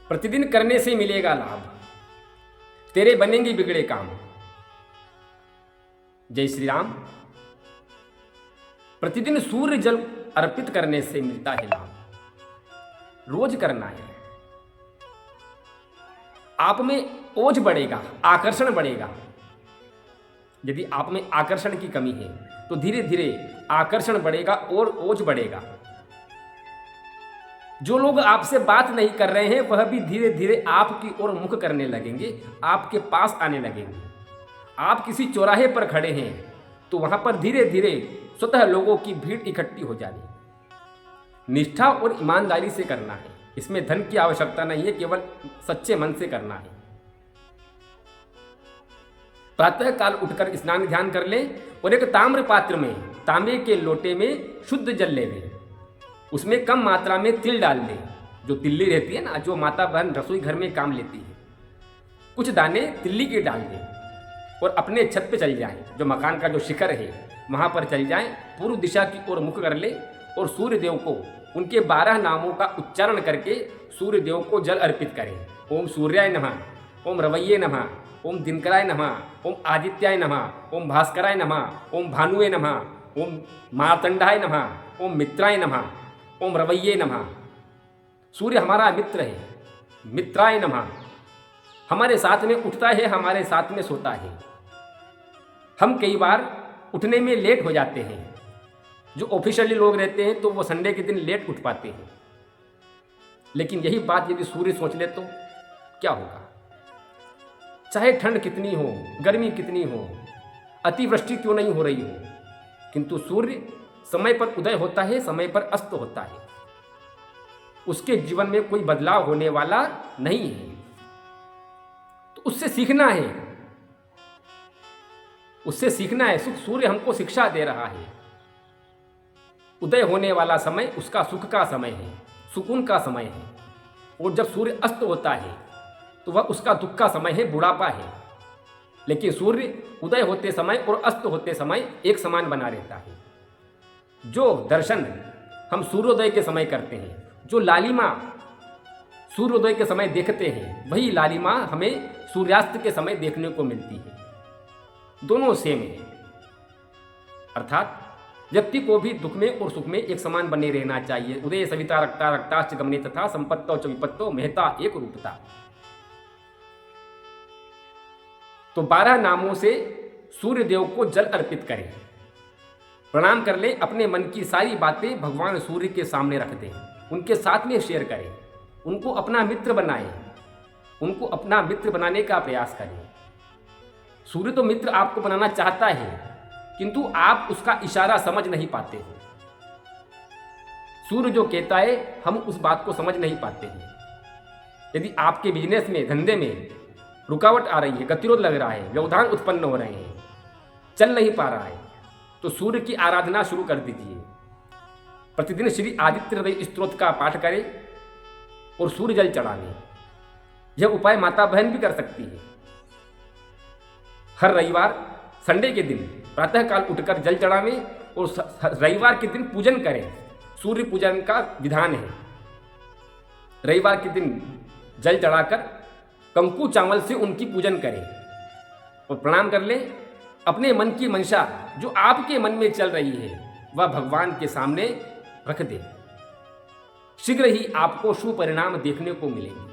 प्रतिदिन करने से मिलेगा लाभ, तेरे बनेंगे बिगड़े काम। जय श्री राम। प्रतिदिन सूर्य जल अर्पित करने से मिलता है लाभ, रोज करना है। आप में ओज बढ़ेगा, आकर्षण बढ़ेगा। यदि आप में आकर्षण की कमी है तो धीरे धीरे आकर्षण बढ़ेगा और ओज बढ़ेगा। जो लोग आपसे बात नहीं कर रहे हैं वह भी धीरे धीरे आपकी ओर मुख करने लगेंगे, आपके पास आने लगेंगे। आप किसी चौराहे पर खड़े हैं तो वहां पर धीरे धीरे स्वतः लोगों की भीड़ इकट्ठी हो जाएगी। निष्ठा और ईमानदारी से करना है, इसमें धन की आवश्यकता नहीं है, केवल सच्चे मन से करना है। प्रातः काल उठकर स्नान ध्यान कर ले और एक ताम्र पात्र में, तांबे के लोटे में शुद्ध जल ले ले। उसमें कम मात्रा में तिल डाल दे, जो तिल्ली रहती है ना, जो माता बहन रसोई घर में काम लेती है। कुछ दाने तिल्ली के डाल दे और अपने छत पे चल जाए, जो मकान का जो शिखर है वहां पर चल जाए। पूर्व दिशा की ओर मुख कर ले और सूर्य देव को उनके 12 नामों का उच्चारण करके सूर्य देव को जल अर्पित करें। ओम सूर्याय नमः, ओम रवैये नमः, ओम दिनकराय नमः, ओम आदित्याय नमः, ओम भास्कराय नमः, ओम भानुवे नमः, ओम मार्तंडाय नमः, ओम मित्राय नमः, ओम रवैये नमः। सूर्य हमारा मित्र है, मित्राय नमः। हमारे साथ में उठता है, हमारे साथ में सोता है। हम कई बार उठने में लेट हो जाते हैं। जो ऑफिशियली लोग रहते हैं तो वो संडे के दिन लेट उठ पाते हैं। लेकिन यही बात यदि सूर्य सोच ले तो क्या होगा? चाहे ठंड कितनी हो, गर्मी कितनी हो, अतिवृष्टि क्यों नहीं हो रही हो, किंतु सूर्य समय पर उदय होता है, समय पर अस्त होता है। उसके जीवन में कोई बदलाव होने वाला नहीं है। तो उससे सीखना है, उससे सीखना है। सूर्य हमको शिक्षा दे रहा है। उदय होने वाला समय उसका सुख का समय है, सुकून का समय है। और जब सूर्य अस्त होता है तो वह उसका दुख का समय है, बुढ़ापा है। लेकिन सूर्य उदय होते समय और अस्त होते समय एक समान बना रहता है। जो दर्शन हम सूर्योदय के समय करते हैं, जो लालिमा सूर्योदय के समय देखते हैं, वही लालिमा हमें सूर्यास्त के समय देखने को मिलती है। दोनों सेम है। अर्थात व्यक्ति को भी दुख में और सुख में एक समान बने रहना चाहिए। उदय सविता रक्ता रक्ताश्च गमने तथा संपत्तौ च विपत्तौ महता एक रूपता। तो 12 नामों से सूर्य देव को जल अर्पित करें, प्रणाम कर ले, अपने मन की सारी बातें भगवान सूर्य के सामने रख दें, उनके साथ में शेयर करें, उनको अपना मित्र बनाएं, उनको अपना मित्र बनाने का प्रयास करें। सूर्य तो मित्र आपको बनाना चाहता है, किंतु आप उसका इशारा समझ नहीं पाते हो। सूर्य जो कहता है हम उस बात को समझ नहीं पाते हैं। यदि आपके बिजनेस में, धंधे में रुकावट आ रही है, गतिरोध लग रहा है, व्यवधान उत्पन्न हो रहे हैं, चल नहीं पा रहा है, तो सूर्य की आराधना शुरू कर दीजिए। प्रतिदिन श्री आदित्य हृदय स्तोत्र का पाठ करें और सूर्य जल चढ़ाने। यह उपाय माता बहन भी कर सकती है। हर रविवार, संडे के दिन प्रातःकाल उठकर जल चढ़ावें और रविवार के दिन पूजन करें। सूर्य पूजन का विधान है। रविवार के दिन जल चढ़ाकर कंकु चावल से उनकी पूजन करें और प्रणाम कर लें। अपने मन की मंशा जो आपके मन में चल रही है वह भगवान के सामने रख दें। शीघ्र ही आपको शुभ परिणाम देखने को मिलेंगे।